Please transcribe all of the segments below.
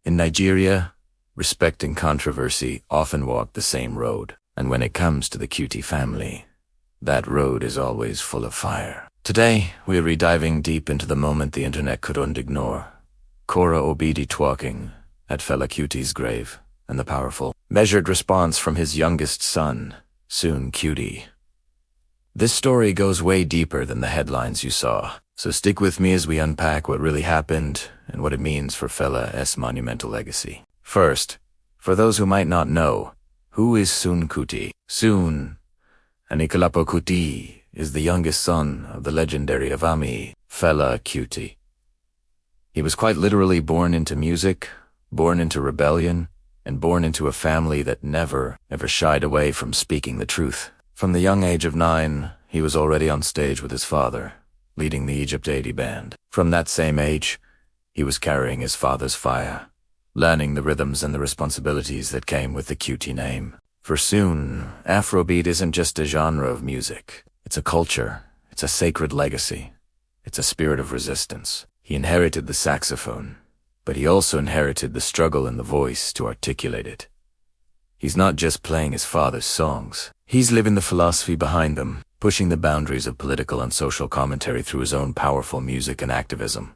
In Nigeria, respect and controversy often walk the same road, and when it comes to the Kuti family, that road is always full of fire. Today, we're rediving deep into the moment the internet couldn't ignore. Korra Obidi twerking at Fela Kuti's grave, and the powerful, measured response from his youngest son, Seun Kuti. This story goes way deeper than the headlines you saw, so stick with me as we unpack what really happened and what it means for Fela's monumental legacy. First, for those who might not know, who is Seun Kuti? Seun Kuti is the youngest son of the legendary Avami, Fela Kuti. He was quite literally born into music, born into rebellion, and born into a family that never, ever shied away from speaking the truth. From the young age of 9, he was already on stage with his father, leading the Egypt 80 band. From that same age, he was carrying his father's fire, learning the rhythms and the responsibilities that came with the Kuti name. For Seun, Afrobeat isn't just a genre of music. It's a culture, it's a sacred legacy, it's a spirit of resistance. He inherited the saxophone, but he also inherited the struggle in the voice to articulate it. He's not just playing his father's songs, he's living the philosophy behind them, pushing the boundaries of political and social commentary through his own powerful music and activism.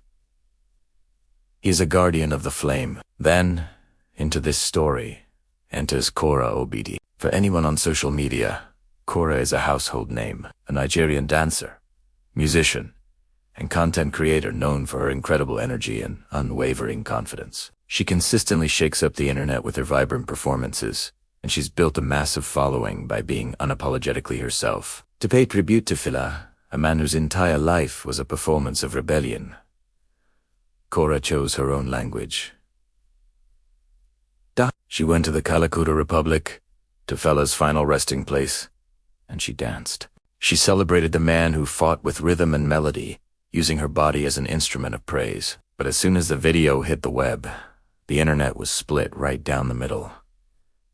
He is a guardian of the flame. Then, into this story, enters Korra Obidi. For anyone on social media, Korra is a household name, a Nigerian dancer, musician, and content creator known for her incredible energy and unwavering confidence. She consistently shakes up the internet with her vibrant performances, and she's built a massive following by being unapologetically herself. To pay tribute to Fela, a man whose entire life was a performance of rebellion, Korra chose her own language. She went to the Calcutta Republic, to Fela's final resting place, and she danced. She celebrated the man who fought with rhythm and melody, using her body as an instrument of praise. But as soon as the video hit the web, the internet was split right down the middle.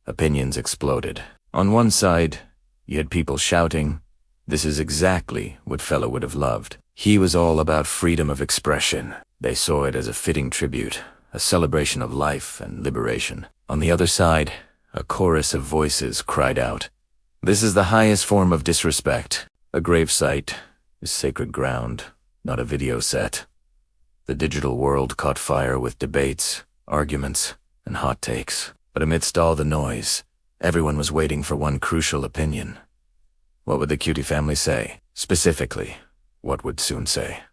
Opinions exploded. On one side, you had people shouting, "This is exactly what Fela would have loved. He was all about freedom of expression." They saw it as a fitting tribute, a celebration of life and liberation. On the other side, a chorus of voices cried out, "This is the highest form of disrespect. A gravesite is sacred ground, not a video set." The digital world caught fire with debates, arguments, and hot takes. But amidst all the noise, everyone was waiting for one crucial opinion. What would the Kuti family say? Specifically, what would Seun say?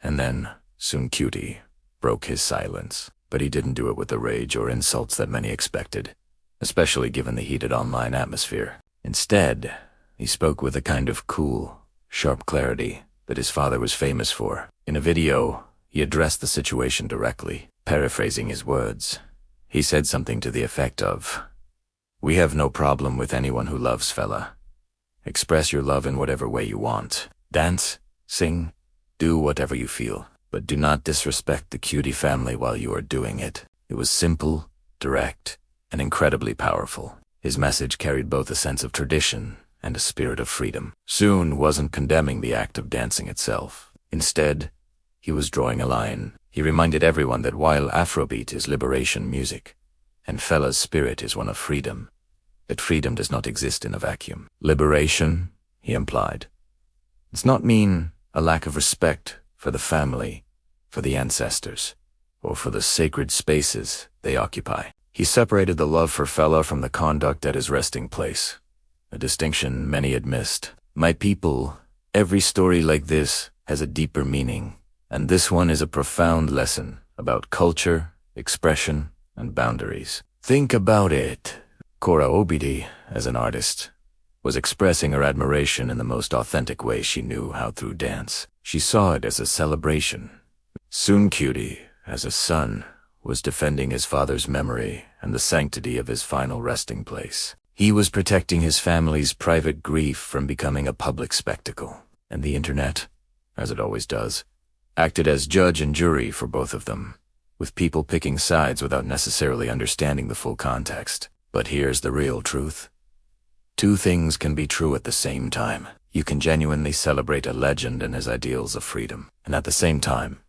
And then Seun Kuti broke his silence. But he didn't do it with the rage or insults that many expected, especially given the heated online atmosphere. Instead, he spoke with a kind of cool, sharp clarity that his father was famous for. In a video, he addressed the situation directly, paraphrasing his words. He said something to the effect of, "We have no problem with anyone who loves Fela. Express your love in whatever way you want. Dance, sing, do whatever you feel. But do not disrespect the Kuti family while you are doing it." It was simple, direct, and incredibly powerful. His message carried both a sense of tradition and a spirit of freedom. Seun wasn't condemning the act of dancing itself. Instead, he was drawing a line. He reminded everyone that while Afrobeat is liberation music, and Fela's spirit is one of freedom, that freedom does not exist in a vacuum. Liberation, he implied, does not mean a lack of respect for the family, for the ancestors, or for the sacred spaces they occupy. He separated the love for Fela from the conduct at his resting place, a distinction many had missed. My people, every story like this has a deeper meaning, and this one is a profound lesson about culture, expression, and boundaries. Think about it. Korra Obidi, as an artist, was expressing her admiration in the most authentic way she knew how through dance. She saw it as a celebration. Seun Kuti, as a son, was defending his father's memory and the sanctity of his final resting place. He was protecting his family's private grief from becoming a public spectacle. And the internet, as it always does, acted as judge and jury for both of them, with people picking sides without necessarily understanding the full context. But here's the real truth. Two things can be true at the same time. You can genuinely celebrate a legend and his ideals of freedom, and at the same time,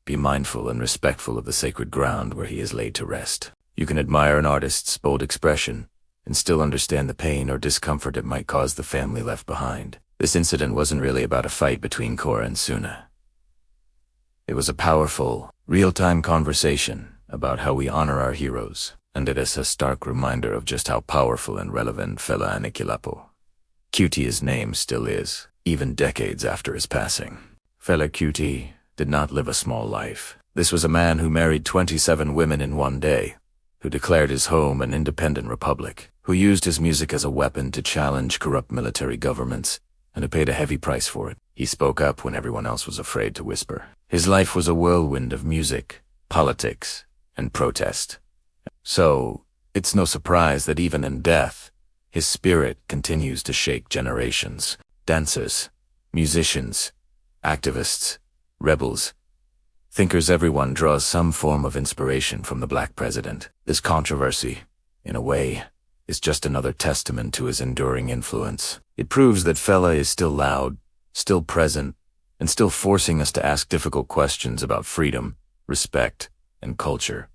Be mindful and respectful of the sacred ground where he is laid to rest. You can admire an artist's bold expression and still understand the pain or discomfort it might cause the family left behind. This incident wasn't really about a fight between Korra and Suna. It was a powerful, real-time conversation about how we honor our heroes, and it is a stark reminder of just how powerful and relevant Fela Kuti's name still is, even decades after his passing. Fela Kuti did not live a small life. This was a man who married 27 women in one day, who declared his home an independent republic, who used his music as a weapon to challenge corrupt military governments, and who paid a heavy price for it. He spoke up when everyone else was afraid to whisper. His life was a whirlwind of music, politics, and protest. So, it's no surprise that even in death, his spirit continues to shake generations. Dancers, musicians, activists, rebels, thinkers, everyone draws some form of inspiration from the black president. This controversy, in a way, is just another testament to his enduring influence. It proves that Fela is still loud, still present, and still forcing us to ask difficult questions about freedom, respect, and culture.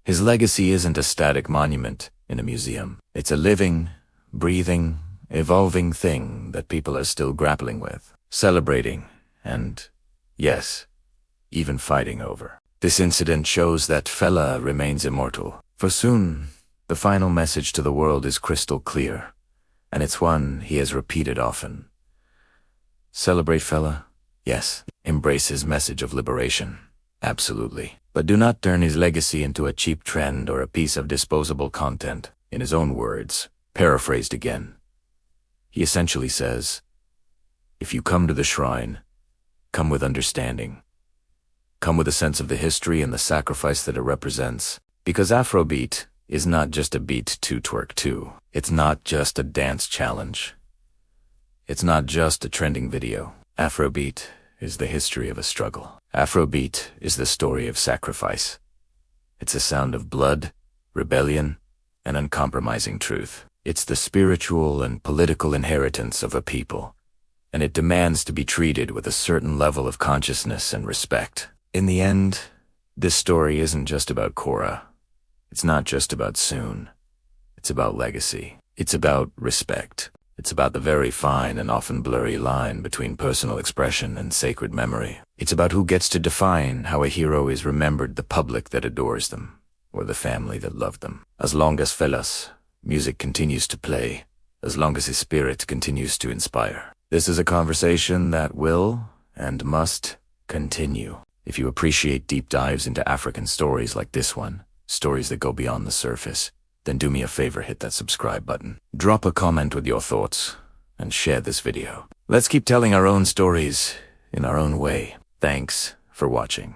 His legacy isn't a static monument in a museum. It's a living, breathing, evolving thing that people are still grappling with, celebrating, and, yes, even fighting over. This incident shows that Fela remains immortal. For soon, the final message to the world is crystal clear, and it's one he has repeated often. Celebrate Fela? Yes. Embrace his message of liberation? Absolutely. But do not turn his legacy into a cheap trend or a piece of disposable content. In his own words, paraphrased again, he essentially says, if you come to the shrine, come with understanding. Come with a sense of the history and the sacrifice that it represents. Because Afrobeat is not just a beat to twerk to. It's not just a dance challenge. It's not just a trending video. Afrobeat is the history of a struggle. Afrobeat is the story of sacrifice. It's a sound of blood, rebellion, and uncompromising truth. It's the spiritual and political inheritance of a people, and it demands to be treated with a certain level of consciousness and respect. In the end, this story isn't just about Korra. It's not just about Seun. It's about legacy. It's about respect. It's about the very fine and often blurry line between personal expression and sacred memory. It's about who gets to define how a hero is remembered, the public that adores them, or the family that loved them. As long as Fela's music continues to play, as long as his spirit continues to inspire. This is a conversation that will and must continue. If you appreciate deep dives into African stories like this one, stories that go beyond the surface, then do me a favor, hit that subscribe button. Drop a comment with your thoughts, and share this video. Let's keep telling our own stories in our own way. Thanks for watching.